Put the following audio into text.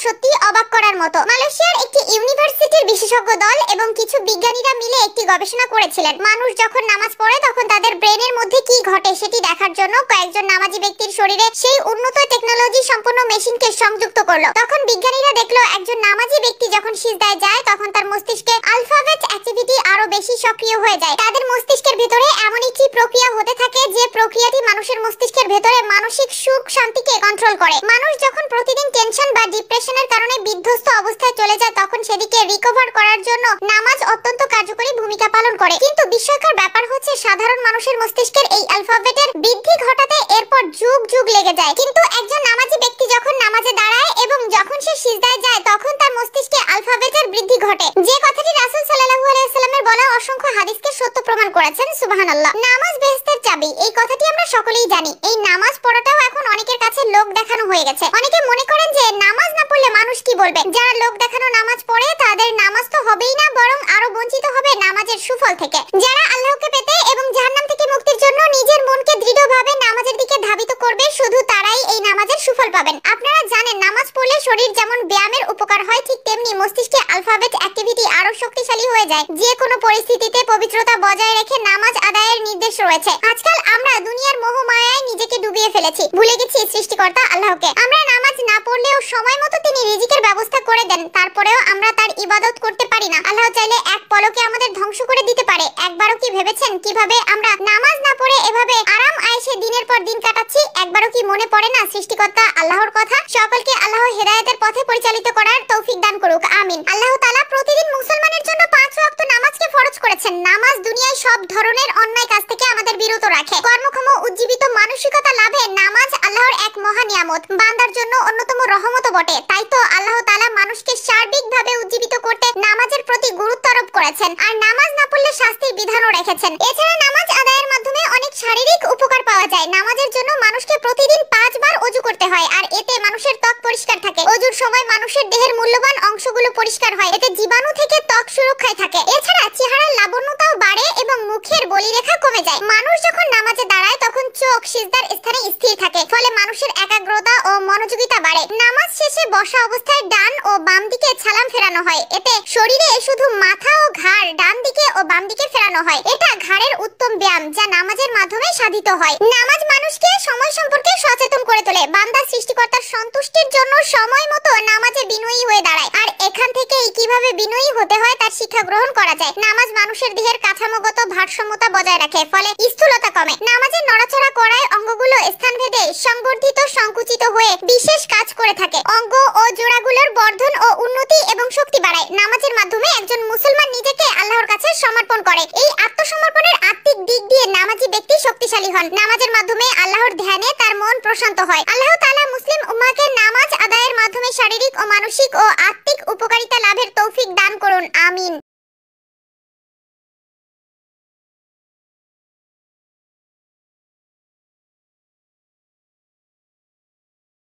সত্যি অবাক করার মতো। মালয়েশিয়ার একটি ইউনিভার্সিটির বিশেষজ্ঞ দল এবং কিছু বিজ্ঞানীরা মিলে একটি গবেষণা করেছিলেন। মানুষ যখন নামাজ পড়ে তখন তাদের ব্রেনের মধ্যে কি ঘটে সেটি দেখার জন্য কয়েকজন নামাজি ব্যক্তির শরীরে সেই উন্নত টেকনোলজি সম্পন্ন মেশিনকে সংযুক্ত করলো। তখন বিজ্ঞানীরা দেখলো একজন নামাজি ব্যক্তি যখন সিজদায় যায় তখন তার মস্তিষ্কে আলফাবেট অ্যাক্টিভিটি আরো বেশি সক্রিয় হয়ে যায়। তাদের মস্তিষ্কের ভেতরে এমন একটি প্রক্রিয়া হতে থাকে যে প্রক্রিয়াটি মানুষের মস্তিষ্কের ভেতরে মানসিক সুখ শান্তিকে কন্ট্রোল করে। মানুষ যখন প্রতিদিন টেনশন বা ডিপ্রেশনের কারণে বিধ্বস্ত অবস্থায় চলে যায় তখন সেদিকে রিকভার করার জন্য নামাজ অত্যন্ত কার্যকরী ভূমিকা পালন করে। কিন্তু বিস্ময়কর ব্যাপার হচ্ছে সাধারণ মানুষের মস্তিষ্কের এই অ্যালফাবেটের বৃদ্ধি ঘটাতে এরপর যুগ যুগ লেগে যায়। কিন্তু একজন নামাজি ব্যক্তি যখন নামাজে দাঁড়ায় এবং যখন সে সিজদায় যায় তখন তার মস্তিষ্কে আলফাবেটের বৃদ্ধি ঘটে। যে কথাটি রাসূল সাল্লাল্লাহু আলাইহি ওয়াসাল্লামের বলা অসংখ্য হাদিসকে সত্য প্রমাণ করেছেন। সুবহানাল্লাহ। নামাজ বেহেশতের চাবি, এই কথাটি আমরা সকলেই জানি। এই নামাজ পড়াটাও এখন অনেকের কাছে লোক দেখানো হয়ে গেছে। অনেকে মনে করেন যে নামাজ না পড়লে মানুষ কি বলবে। যারা লোক দেখানো নামাজ পড়ে তাদের নামাজ তো হবেই না, বরং আরো বঞ্চিত হবে নামাজের সুফল থেকে। যারা আল্লাহকে পেতে এবং জাহান্নাম থেকে মুক্তির জন্য নিজের মনকে দৃঢ়ভাবে নামাজের দিকে ধাবিত করবে শুধু তারাই এই নামাজের সুফল পাবেন। আপনারা জানেন নামাজ পড়লে শরীর যেমন ব্যায়ামের উপকার হয় ঠিক তেমনি মস্তিষ্কে আলফাবেট অ্যাক্টিভিটি আরো শক্তিশালী হয়ে যায়। যে কোনো পরিস্থিতিতে পবিত্রতা বজায় রেখে নামাজ আদায়ের নির্দেশ রয়েছে। আজকাল আমরা দুনিয়ার মোহমায়ায় নিজেকে ডুবিয়ে ফেলেছি, ভুলে গেছি সৃষ্টিকর্তা আল্লাহকে। আমরা নামাজ না পড়লেও সময় মতো তিনি রিজিকের ব্যবস্থা করে দেন, তারপরেও আমরা তার ইবাদত করতে পারি না। আল্লাহ চাইলে এক পলকে আমাদের ধ্বংস করে দিতে পারে। একবারও কি ভেবেছেন কিভাবে আমরা নামাজ না পড়ে এভাবে আরাম আয়েশে দিনের পর দিন কাটাচ্ছি? একবারও কি মনে পড়ে না সৃষ্টিকর্তা আল্লাহর কথা? সকলকে আল্লাহ হেদায়েতের পথে পরিচালিত করার তৌফিক দান করুক, আমিন। আল্লাহ তাআলা প্রতিদিন মুসলমানের জন্য 5 ওয়াক্ত নামাজকে ফরজ করেছেন। নামাজ দুনিয়ায় সব ধরনের অন্যায় কাজ থেকে আমাদের বিরত রাখে। কর্মক্ষম উজ্জীবিত মানসিকতা লাভে নামাজ আল্লাহর এক মহা নিয়ামত, বান্দার জন্য অন্যতম রহমত বটে। তাই তো আল্লাহ তাআলা মানুষকে সার্বিকভাবে উজ্জীবিত করতে নামাজের প্রতি গুরুত্ব আরোপ করেছেন আর নামাজ না পড়লে শাস্তির বিধানও রেখেছেন। এছাড়া নামাজ আদায়ের মাধ্যমে অনেক শারীরিক উপকার পাওয়া যায়। নামাজের জন্য মানুষকে প্রতিদিন 5 বার ওযু করতে হয় আর এতে মানুষের ত্বক পরিষ্কার থাকে। ওযুর সময় মানুষের দেহের মূল্যবান অংশগুলো পরিষ্কার হয়, এতে জীবাণু থেকে ত্বক সুরক্ষায় থাকে। এছাড়া চেহারার লাবণ্যতাও বাড়ে এবং মুখের বলিরেখা কমে যায়। মানুষ যখন নামাজে দাঁড়ায় তখন চোখ সিজদার স্থানে স্থির থাকে, ফলে মানুষের একাগ্রতা ও মনোযোগিতা বাড়ে। নামাজ শেষে বসা অবস্থায় ডান ও বাম দিকে সালাম ফেরানো হয়, এতে শরীরে শুধু মাথা ও ঘাড় ডান দিকে ও বাম দিকে ফেরানো হয়। এটা ঘাড়ের উত্তম ব্যায়াম যা নামাজের মাধ্যমে সাধিত হয়। নামাজ মানুষকে সময় সম্পর্কে সচেতন করে তোলে। বান্দা সৃষ্টিকর্তার সন্তুষ্টির জন্য সময় মতো নামাজে বিনয়ী হয়ে দাঁড়ায় আর এখান থেকেই কিভাবে বিনয়ী হতে হয় তার শিক্ষা গ্রহণ করা যায়। নামাজ মানুষের দেহের কাঠামোগত ভারসাম্যতা বজায় রাখে, ফলে স্থূলতা কমে। নামাজে নড়াচড়া করায় অঙ্গগুলো স্থানভেদে সংবর্ধিত সংকুচিত হয়ে বিশেষ কাজ করে থাকে। অঙ্গ ও জোড়াগুলোর বর্ধন ও উন্নতি এবং শক্তি বাড়ায়। নামাজের মাধ্যমে একজন মুসলমান নিজেকে আল্লাহর কাছে সমর্পণ করে। এই আত্মসমর্পণের আত্মিক দিক দিয়ে নামাজি ব্যক্তি শক্তিশালী হন। নামাজের মাধ্যমে আল্লাহর ধ্যানে তার মন প্রশান্ত হয়। আল্লাহ তাআলা মুসলিম উম্মাহকে নামাজ আদায়ের মাধ্যমে শারীরিক ও মানসিক ও আত্মিক উপকারিতা লাভের তৌফিক দান করুন, আমিন।